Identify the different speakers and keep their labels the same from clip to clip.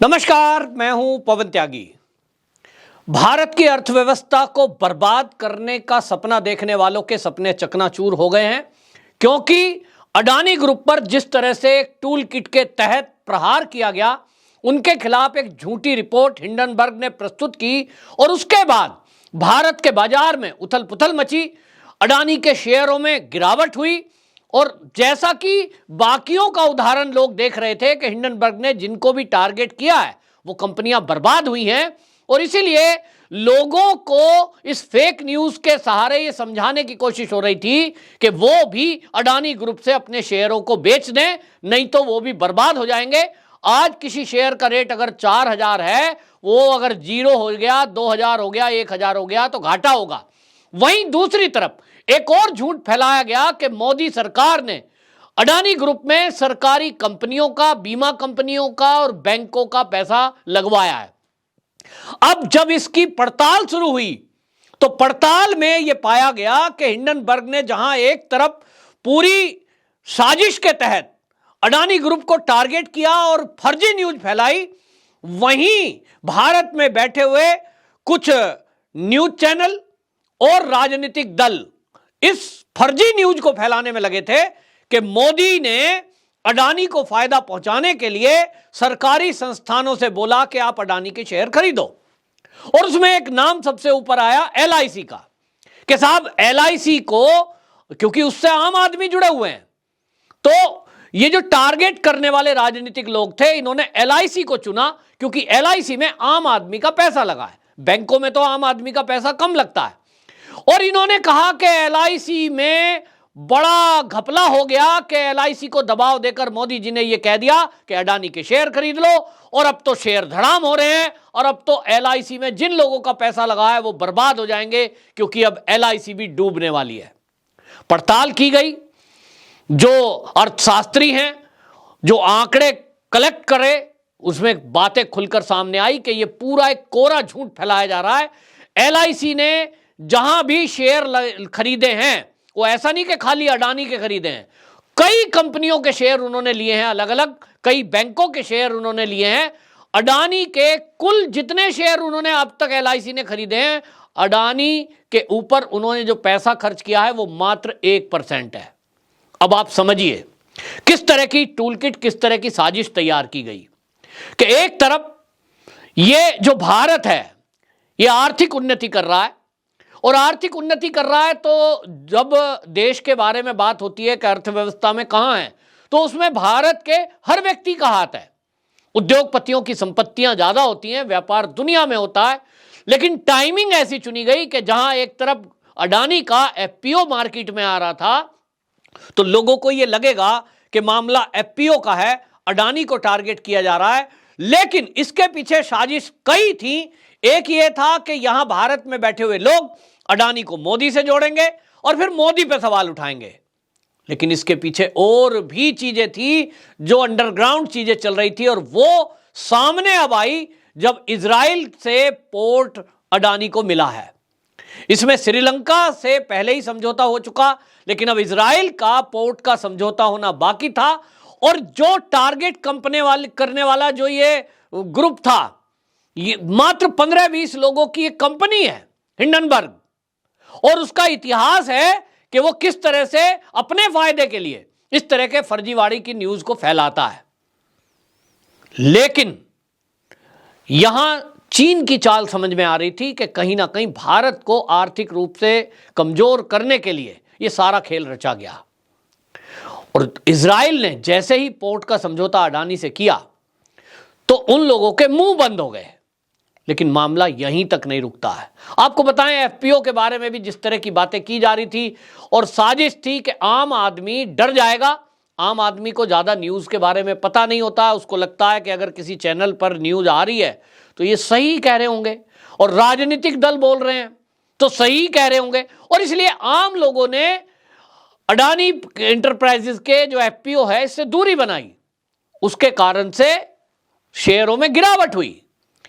Speaker 1: नमस्कार, मैं हूं पवन त्यागी। भारत की अर्थव्यवस्था को बर्बाद करने का सपना देखने वालों के सपने चकनाचूर हो गए हैं, क्योंकि अडानी ग्रुप पर जिस तरह से एक टूल किट के तहत प्रहार किया गया, उनके खिलाफ एक झूठी रिपोर्ट हिंडनबर्ग ने प्रस्तुत की और उसके बाद भारत के बाजार में उथल पुथल मची, अडानी के शेयरों में गिरावट हुई। और जैसा कि बाकियों का उदाहरण लोग देख रहे थे कि हिंडनबर्ग ने जिनको भी टारगेट किया है वो कंपनियां बर्बाद हुई हैं, और इसीलिए लोगों को इस फेक न्यूज के सहारे ये समझाने की कोशिश हो रही थी कि वो भी अडानी ग्रुप से अपने शेयरों को बेच दें, नहीं तो वो भी बर्बाद हो जाएंगे। आज किसी शेयर का रेट अगर 4,000 है, वो अगर 0 हो गया, 2,000 हो गया, 1,000 हो गया तो घाटा होगा। वहीं दूसरी तरफ एक और झूठ फैलाया गया कि मोदी सरकार ने अडानी ग्रुप में सरकारी कंपनियों का, बीमा कंपनियों का और बैंकों का पैसा लगवाया है। अब जब इसकी पड़ताल शुरू हुई तो पड़ताल में यह पाया गया कि हिंडनबर्ग ने जहां एक तरफ पूरी साजिश के तहत अडानी ग्रुप को टारगेट किया और फर्जी न्यूज फैलाई, वहीं भारत में बैठे हुए कुछ न्यूज चैनल और राजनीतिक दल इस फर्जी न्यूज को फैलाने में लगे थे कि मोदी ने अडानी को फायदा पहुंचाने के लिए सरकारी संस्थानों से बोला कि आप अडानी के शेयर खरीदो। और उसमें एक नाम सबसे ऊपर आया एलआईसी का, कि साहब एलआईसी को, क्योंकि उससे आम आदमी जुड़े हुए हैं, तो ये जो टारगेट करने वाले राजनीतिक लोग थे, इन्होंने एलआईसी को चुना क्योंकि एलआईसी में आम आदमी का पैसा लगा है। बैंकों में तो आम आदमी का पैसा कम लगता है। और इन्होंने कहा कि एलआईसी में बड़ा घपला हो गया कि एलआईसी को दबाव देकर मोदी जी ने यह कह दिया कि अडानी के शेयर खरीद लो, और अब तो शेयर धड़ाम हो रहे हैं, और अब तो एलआईसी में जिन लोगों का पैसा लगा है वो बर्बाद हो जाएंगे, क्योंकि अब एलआईसी भी डूबने वाली है। पड़ताल की गई, जो अर्थशास्त्री हैं, जो आंकड़े कलेक्ट करे, उसमें बातें खुलकर सामने आई कि यह पूरा एक कोरा झूठ फैलाया जा रहा है। एलआईसी ने जहां भी शेयर खरीदे हैं, वो ऐसा नहीं कि खाली अडानी के खरीदे हैं, कई कंपनियों के शेयर उन्होंने लिए हैं अलग अलग, कई बैंकों के शेयर उन्होंने लिए हैं। अडानी के कुल जितने शेयर उन्होंने अब तक एलआईसी ने खरीदे हैं, अडानी के ऊपर उन्होंने जो पैसा खर्च किया है वो मात्र 1% है। अब आप समझिए किस तरह की टूलकिट, किस तरह की साजिश तैयार की गई कि एक तरफ ये जो भारत है ये आर्थिक उन्नति कर रहा है, और आर्थिक उन्नति कर रहा है तो जब देश के बारे में बात होती है कि अर्थव्यवस्था में कहां है, तो उसमें भारत के हर व्यक्ति का हाथ है। उद्योगपतियों की संपत्तियां ज्यादा होती हैं, व्यापार दुनिया में होता है, लेकिन टाइमिंग ऐसी चुनी गई कि जहां एक तरफ अडानी का एफपीओ मार्केट में आ रहा था, तो लोगों को यह लगेगा कि मामला एफपीओ का है, अडानी को टारगेट किया जा रहा है। लेकिन इसके पीछे साजिश कई थी। एक ये था कि यहां भारत में बैठे हुए लोग अडानी को मोदी से जोड़ेंगे और फिर मोदी पे सवाल उठाएंगे, लेकिन इसके पीछे और भी चीजें थी, जो अंडरग्राउंड चीजें चल रही थी, और वो सामने अब आई जब इजराइल से पोर्ट अडानी को मिला है। इसमें श्रीलंका से पहले ही समझौता हो चुका, लेकिन अब इजराइल का पोर्ट का समझौता होना बाकी था। और जो टारगेट करने वाला जो ये ग्रुप था, ये मात्र 15-20 लोगों की एक कंपनी है हिंडनबर्ग, और उसका इतिहास है कि वो किस तरह से अपने फायदे के लिए इस तरह के फर्जीवाड़ी की न्यूज को फैलाता है। लेकिन यहां चीन की चाल समझ में आ रही थी कि कहीं ना कहीं भारत को आर्थिक रूप से कमजोर करने के लिए यह सारा खेल रचा गया। और इजराइल ने जैसे ही पोर्ट का समझौता अडानी से किया तो उन लोगों के मुंह बंद हो गए। लेकिन मामला यहीं तक नहीं रुकता है। आपको बताएं, एफपीओ के बारे में भी जिस तरह की बातें की जा रही थी, और साजिश थी कि आम आदमी डर जाएगा। आम आदमी को ज्यादा न्यूज के बारे में पता नहीं होता, उसको लगता है कि अगर किसी चैनल पर न्यूज आ रही है तो ये सही कह रहे होंगे, और राजनीतिक दल बोल रहे हैं तो सही कह रहे होंगे, और इसलिए आम लोगों ने अडानी एंटरप्राइजेस के जो एफपीओ है इससे दूरी बनाई। उसके कारण से शेयरों में गिरावट हुई।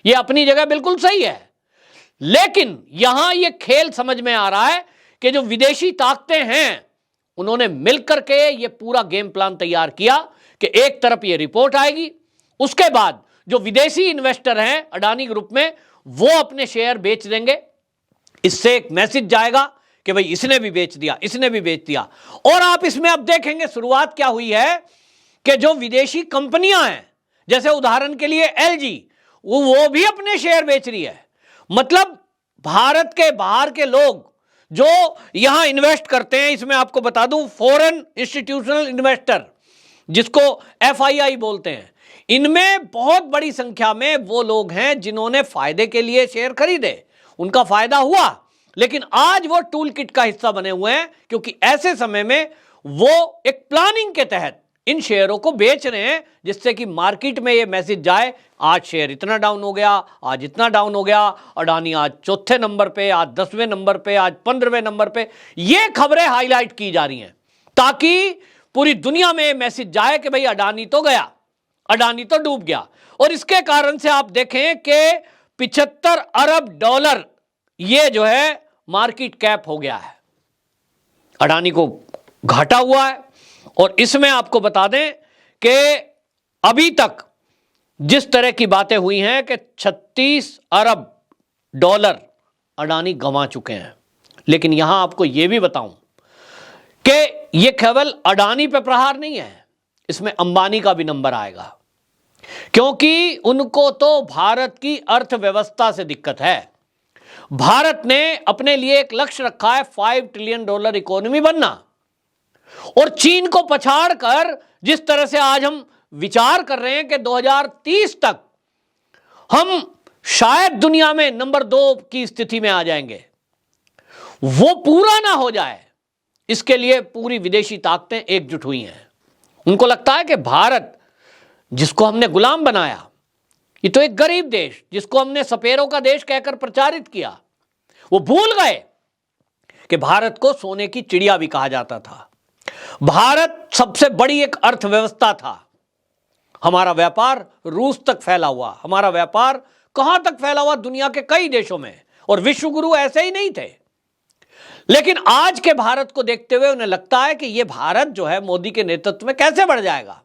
Speaker 1: यह अपनी जगह बिल्कुल सही है, लेकिन यहां यह खेल समझ में आ रहा है कि जो विदेशी ताकतें हैं उन्होंने मिलकर के ये पूरा गेम प्लान तैयार किया कि एक तरफ ये रिपोर्ट आएगी, उसके बाद जो विदेशी इन्वेस्टर हैं अडानी ग्रुप में, वो अपने शेयर बेच देंगे। इससे एक मैसेज जाएगा कि भाई इसने भी बेच दिया, इसने भी बेच दिया। और आप इसमें अब देखेंगे शुरुआत क्या हुई है कि जो विदेशी कंपनियां हैं, जैसे उदाहरण के लिए एलजी, वो भी अपने शेयर बेच रही है। मतलब भारत के बाहर के लोग जो यहां इन्वेस्ट करते हैं, इसमें आपको बता दूं फॉरेन इंस्टीट्यूशनल इन्वेस्टर, जिसको एफआईआई बोलते हैं, इनमें बहुत बड़ी संख्या में वो लोग हैं जिन्होंने फायदे के लिए शेयर खरीदे, उनका फायदा हुआ, लेकिन आज वो टूल किट का हिस्सा बने हुए हैं, क्योंकि ऐसे समय में वो एक प्लानिंग के तहत इन शेयरों को बेच रहे हैं, जिससे कि मार्केट में ये मैसेज जाए, आज शेयर इतना डाउन हो गया, आज इतना डाउन हो गया, अडानी आज चौथे नंबर पे, आज 10वें नंबर पे, आज 15वें नंबर पे। ये खबरें हाईलाइट की जा रही हैं ताकि पूरी दुनिया में मैसेज जाए कि भाई अडानी तो गया, अडानी तो डूब गया। और इसके कारण से आप देखें कि 75 अरब डॉलर ये जो है मार्केट कैप हो गया है, अडानी को घाटा हुआ है। और इसमें आपको बता दें कि अभी तक जिस तरह की बातें हुई हैं कि 36 अरब डॉलर अडानी गंवा चुके हैं। लेकिन यहां आपको यह भी बताऊं कि यह केवल अडानी पे प्रहार नहीं है, इसमें अंबानी का भी नंबर आएगा, क्योंकि उनको तो भारत की अर्थव्यवस्था से दिक्कत है। भारत ने अपने लिए एक लक्ष्य रखा है $5 ट्रिलियन इकोनॉमी बनना, और चीन को पछाड़कर जिस तरह से आज हम विचार कर रहे हैं कि 2030 तक हम शायद दुनिया में नंबर 2 की स्थिति में आ जाएंगे, वो पूरा ना हो जाए, इसके लिए पूरी विदेशी ताकतें एकजुट हुई हैं। उनको लगता है कि भारत, जिसको हमने गुलाम बनाया, ये तो एक गरीब देश, जिसको हमने सपेरों का देश कहकर प्रचारित किया, वो भूल गए कि भारत को सोने की चिड़िया भी कहा जाता था। भारत सबसे बड़ी एक अर्थव्यवस्था था। हमारा व्यापार रूस तक फैला हुआ, हमारा व्यापार कहां तक फैला हुआ, दुनिया के कई देशों में, और विश्व गुरु ऐसे ही नहीं थे। लेकिन आज के भारत को देखते हुए उन्हें लगता है कि यह भारत जो है मोदी के नेतृत्व में कैसे बढ़ जाएगा।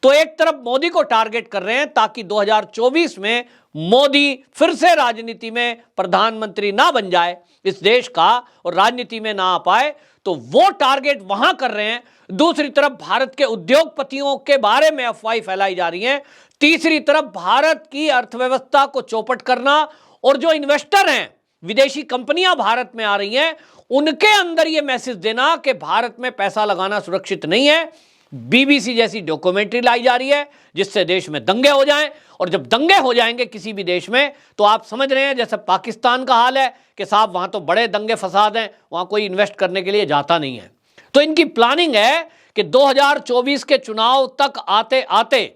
Speaker 1: तो एक तरफ मोदी को टारगेट कर रहे हैं ताकि 2024 में मोदी फिर से राजनीति में प्रधानमंत्री ना बन जाए इस देश का, और राजनीति में ना आ पाए, तो वो टारगेट वहां कर रहे हैं। दूसरी तरफ भारत के उद्योगपतियों के बारे में अफवाहें फैलाई जा रही हैं। तीसरी तरफ भारत की अर्थव्यवस्था को चौपट करना, और जो इन्वेस्टर हैं, विदेशी कंपनियां भारत में आ रही हैं, उनके अंदर यह मैसेज देना कि भारत में पैसा लगाना सुरक्षित नहीं है। बीबीसी जैसी डॉक्यूमेंट्री लाई जा रही है जिससे देश में दंगे हो जाएं, और जब दंगे हो जाएंगे किसी भी देश में, तो आप समझ रहे हैं जैसे पाकिस्तान का हाल है कि साहब वहां तो बड़े दंगे फसाद हैं, वहां कोई इन्वेस्ट करने के लिए जाता नहीं है। तो इनकी प्लानिंग है कि 2024 के चुनाव तक आते आते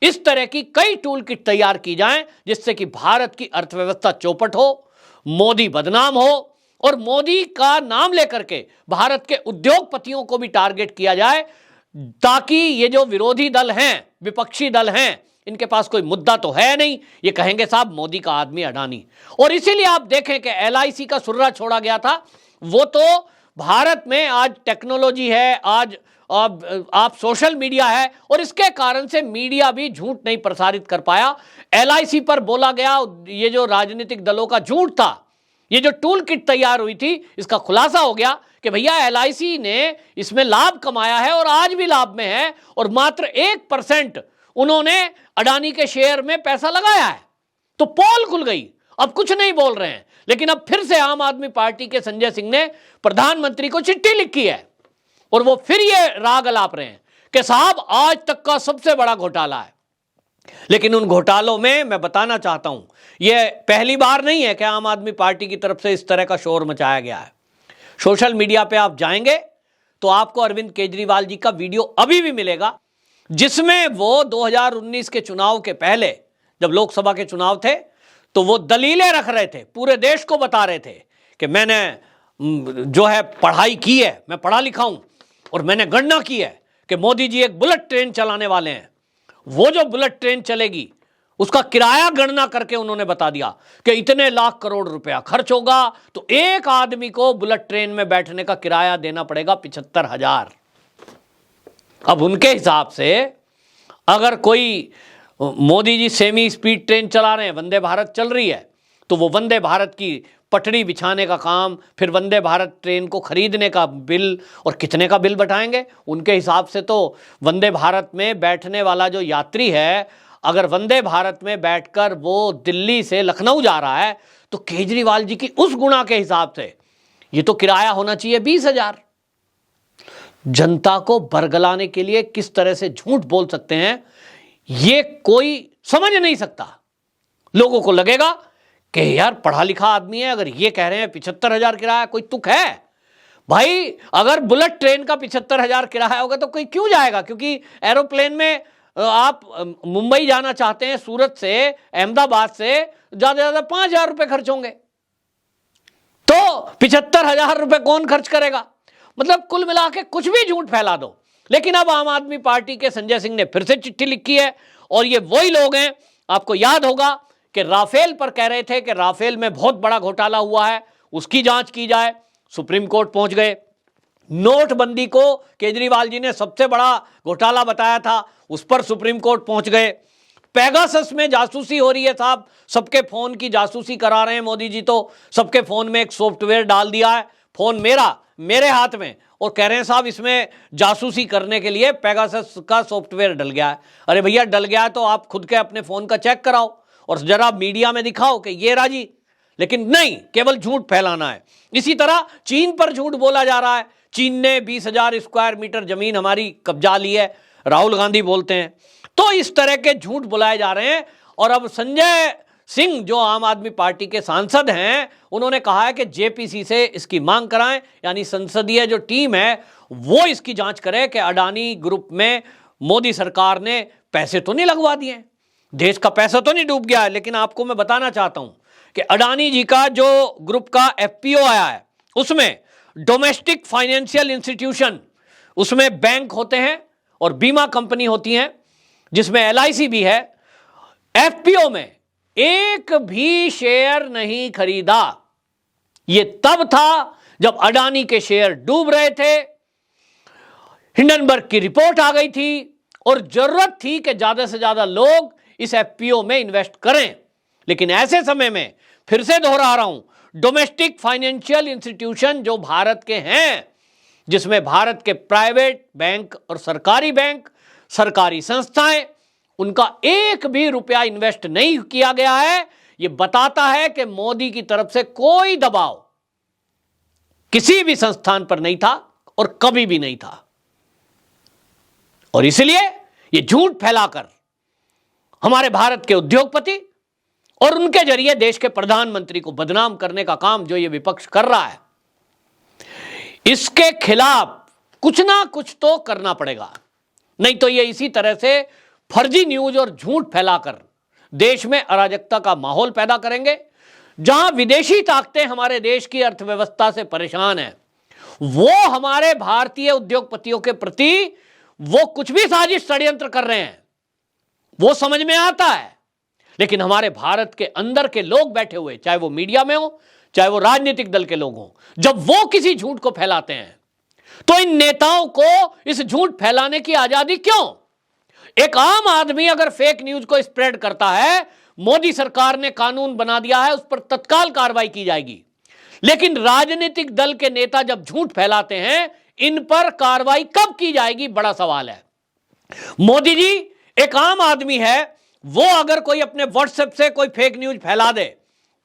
Speaker 1: इस तरह की कई टूल किट तैयार की जाएं, जिससे कि भारत की अर्थव्यवस्था चौपट हो, मोदी बदनाम हो, और मोदी का नाम लेकर के भारत के उद्योगपतियों को भी टारगेट किया जाए, ताकि ये जो विरोधी दल हैं, विपक्षी दल हैं, इनके पास कोई मुद्दा तो है नहीं, ये कहेंगे साहब मोदी का आदमी अडानी। और इसीलिए आप देखें कि एलआईसी का सुर्रा छोड़ा गया था, वो तो भारत में आज टेक्नोलॉजी है, आज आप सोशल मीडिया है, और इसके कारण से मीडिया भी झूठ नहीं प्रसारित कर पाया। एलआईसी पर बोला गया ये जो राजनीतिक दलों का झूठ था, ये जो टूल किट तैयार हुई थी, इसका खुलासा हो गया कि भैया एलआईसी ने इसमें लाभ कमाया है और आज भी लाभ में है, और मात्र 1% उन्होंने अडानी के शेयर में पैसा लगाया है। तो पोल खुल गई, अब कुछ नहीं बोल रहे हैं। लेकिन अब फिर से आम आदमी पार्टी के संजय सिंह ने प्रधानमंत्री को चिट्ठी लिखी है, और वो फिर ये राग अलाप रहे हैं कि साहब आज तक का सबसे बड़ा घोटाला है। लेकिन उन घोटालों में मैं बताना चाहता हूं, यह पहली बार नहीं है कि आम आदमी पार्टी की तरफ से इस तरह का शोर मचाया गया है। सोशल मीडिया पे आप जाएंगे तो आपको अरविंद केजरीवाल जी का वीडियो अभी भी मिलेगा, जिसमें वो 2019 के चुनाव के पहले, जब लोकसभा के चुनाव थे, तो वो दलीलें रख रहे थे, पूरे देश को बता रहे थे कि मैंने जो है पढ़ाई की है, मैं पढ़ा लिखा हूं, और मैंने गणना की है कि मोदी जी एक बुलेट ट्रेन चलाने वाले हैं। वो जो बुलेट ट्रेन चलेगी उसका किराया गणना करके उन्होंने बता दिया कि इतने लाख करोड़ रुपया खर्च होगा, तो एक आदमी को बुलेट ट्रेन में बैठने का किराया देना पड़ेगा 75,000। अब उनके हिसाब से अगर कोई Modi G semi speed train चला रहे हैं, वंदे भारत चल रही है, तो वो वंदे भारत की पटड़ी बिछाने का काम, फिर वंदे भारत ट्रेन को खरीदने का बिल, और कितने का बिल बैठाएंगे उनके हिसाब से। तो वंदे भारत में बैठने वाला जो यात्री है, अगर वंदे भारत में बैठकर वो दिल्ली से लखनऊ जा रहा है, तो केजरीवाल जी की उस गुणा के हिसाब से ये तो किराया होना चाहिए 20,000। जनता को बरगलाने के लिए किस तरह से झूठ बोल सकते हैं, ये कोई समझ नहीं सकता। लोगों को लगेगा कि यार पढ़ा लिखा आदमी है, अगर ये कह रहे हैं 75,000 किराया, कोई तुक है भाई? अगर बुलेट ट्रेन का 75,000 किराया होगा तो कोई क्यों जाएगा? क्योंकि एरोप्लेन में आप मुंबई जाना चाहते हैं, सूरत से, अहमदाबाद से, ज्यादा ज्यादा 5,000 रुपए खर्च होंगे, तो 75,000 रुपए कौन खर्च करेगा? मतलब कुल मिला के कुछ भी झूठ फैला दो। लेकिन अब आम आदमी पार्टी के संजय सिंह ने फिर से चिट्ठी लिखी है, और ये वही लोग हैं, आपको याद होगा कि राफेल पर कह रहे थे कि राफेल में बहुत बड़ा घोटाला हुआ है, उसकी जांच की जाए। सुप्रीम कोर्ट पहुंच गए। नोटबंदी को केजरीवाल जी ने सबसे बड़ा घोटाला बताया था, उस पर सुप्रीम कोर्ट पहुंच गए। पेगासस में जासूसी हो रही है साहब, सबके फोन की जासूसी करा रहे हैं मोदी जी, तो सबके फोन में एक सॉफ्टवेयर डाल दिया है, फोन मेरे हाथ में, और कह रहे हैं साहब इसमें जासूसी करने के लिए पेगासस का सॉफ्टवेयर डल गया है। अरे भैया डल गया है तो आप खुद के अपने फोन का चेक कराओ और जरा मीडिया में दिखाओ कि ये राजी, लेकिन नहीं, केवल झूठ फैलाना है। इसी तरह चीन पर झूठ बोला जा रहा है, चीन ने 20,000 स्क्वायर मीटर जमीन हमारी कब्जा ली है, राहुल गांधी बोलते हैं। तो इस तरह के झूठ बुलाए जा रहे हैं। और अब संजय सिंह जो आम आदमी पार्टी के सांसद हैं, उन्होंने कहा है कि जेपीसी से इसकी मांग कराएं, यानी संसदीय जो टीम है वो इसकी जांच करे कि अडानी ग्रुप में मोदी सरकार ने पैसे तो नहीं लगवा दिए, देश का पैसा तो नहीं डूब गया है। लेकिन आपको मैं बताना चाहता हूं कि अडानी जी का जो ग्रुप का एफपीओ आया है, उसमें डोमेस्टिक फाइनेंशियल इंस्टीट्यूशन, उसमें बैंक होते हैं और बीमा कंपनी होती हैं, जिसमें एलआईसी भी है। एफपीओ में एक भी शेयर नहीं खरीदा। यह तब था जब अडानी के शेयर डूब रहे थे, हिंडनबर्ग की रिपोर्ट आ गई थी और जरूरत थी कि ज्यादा से ज्यादा लोग इस एफपीओ में इन्वेस्ट करें। लेकिन ऐसे समय में, फिर से दोहरा रहा हूं, डोमेस्टिक फाइनेंशियल इंस्टीट्यूशन जो भारत के हैं, जिसमें भारत के प्राइवेट बैंक और सरकारी बैंक, सरकारी संस्थाएं, उनका एक भी रुपया इन्वेस्ट नहीं किया गया है। यह बताता है कि मोदी की तरफ से कोई दबाव किसी भी संस्थान पर नहीं था और कभी भी नहीं था। और इसलिए यह झूठ फैलाकर हमारे भारत के उद्योगपति और उनके जरिए देश के प्रधानमंत्री को बदनाम करने का काम जो ये विपक्ष कर रहा है, इसके खिलाफ कुछ ना कुछ तो करना पड़ेगा। नहीं तो ये इसी तरह से फर्जी न्यूज और झूठ फैलाकर देश में अराजकता का माहौल पैदा करेंगे। जहां विदेशी ताकतें हमारे देश की अर्थव्यवस्था से परेशान हैं, वो हमारे भारतीय उद्योगपतियों के प्रति वो कुछ भी साजिश षड्यंत्र कर रहे हैं, वो समझ में आता है। लेकिन हमारे भारत के अंदर के लोग बैठे हुए, चाहे वो मीडिया में हो, चाहे वो राजनीतिक दल के लोग हों, जब वो किसी झूठ को फैलाते हैं तो इन नेताओं को इस झूठ फैलाने की आजादी क्यों? एक आम आदमी अगर फेक न्यूज को स्प्रेड करता है, मोदी सरकार ने कानून बना दिया है, उस पर तत्काल कार्रवाई की जाएगी। लेकिन राजनीतिक दल के नेता जब झूठ फैलाते हैं, इन पर कार्रवाई कब की जाएगी, बड़ा सवाल है। मोदी जी एक आम आदमी है, वो अगर कोई अपने व्हाट्सएप से कोई फेक न्यूज फैला दे,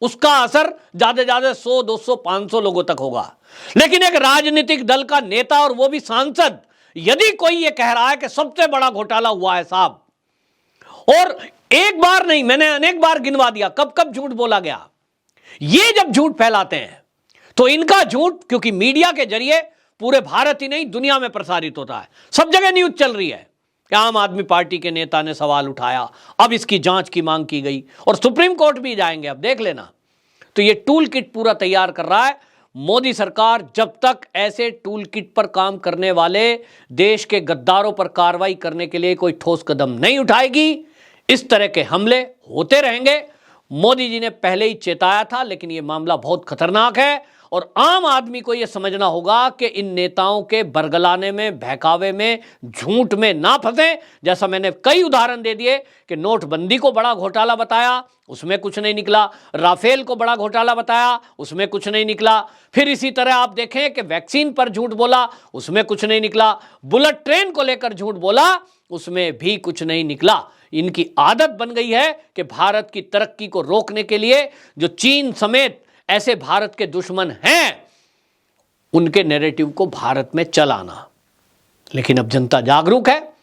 Speaker 1: उसका असर ज्यादा ज्यादा 100, 200, 500 लोगों तक होगा। लेकिन एक राजनीतिक दल का नेता, और वो भी सांसद, यदि कोई ये कह रहा है कि सबसे बड़ा घोटाला हुआ है साहब, और एक बार नहीं, मैंने अनेक बार गिनवा दिया कब कब झूठ बोला गया, ये जब झूठ फैलाते हैं तो इनका झूठ, क्योंकि मीडिया के जरिए पूरे भारत ही नहीं दुनिया में प्रसारित होता है, सब जगह न्यूज चल रही है कि आम आदमी पार्टी के नेता ने सवाल उठाया, अब इसकी जांच की मांग की गई और सुप्रीम कोर्ट भी जाएंगे, अब देख लेना। तो ये टूल किट पूरा तैयार कर रहा है मोदी सरकार। जब तक ऐसे टूल किट पर काम करने वाले देश के गद्दारों पर कार्रवाई करने के लिए कोई ठोस कदम नहीं उठाएगी, इस तरह के हमले होते रहेंगे। मोदी जी ने पहले ही चेताया था, लेकिन यह मामला बहुत खतरनाक है और आम आदमी को यह समझना होगा कि इन नेताओं के बरगलाने में, बहकावे में, झूठ में ना फंसे। जैसा मैंने कई उदाहरण दे दिए कि नोटबंदी को बड़ा घोटाला बताया, उसमें कुछ नहीं निकला। राफेल को बड़ा घोटाला बताया, उसमें कुछ नहीं निकला। फिर इसी तरह आप देखें कि वैक्सीन पर झूठ बोला, उसमें कुछ नहीं निकला। बुलेट ट्रेन को लेकर झूठ बोला, उसमें भी कुछ नहीं निकला। इनकी आदत बन गई है कि भारत की तरक्की को रोकने के लिए जो चीन समेत ऐसे भारत के दुश्मन हैं, उनके नैरेटिव को भारत में चलाना। लेकिन अब जनता जागरूक है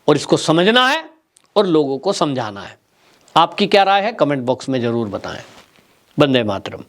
Speaker 1: और इसको समझना है और लोगों को समझाना है। आपकी क्या राय है? कमेंट बॉक्स में जरूर बताएं। वंदे मातरम।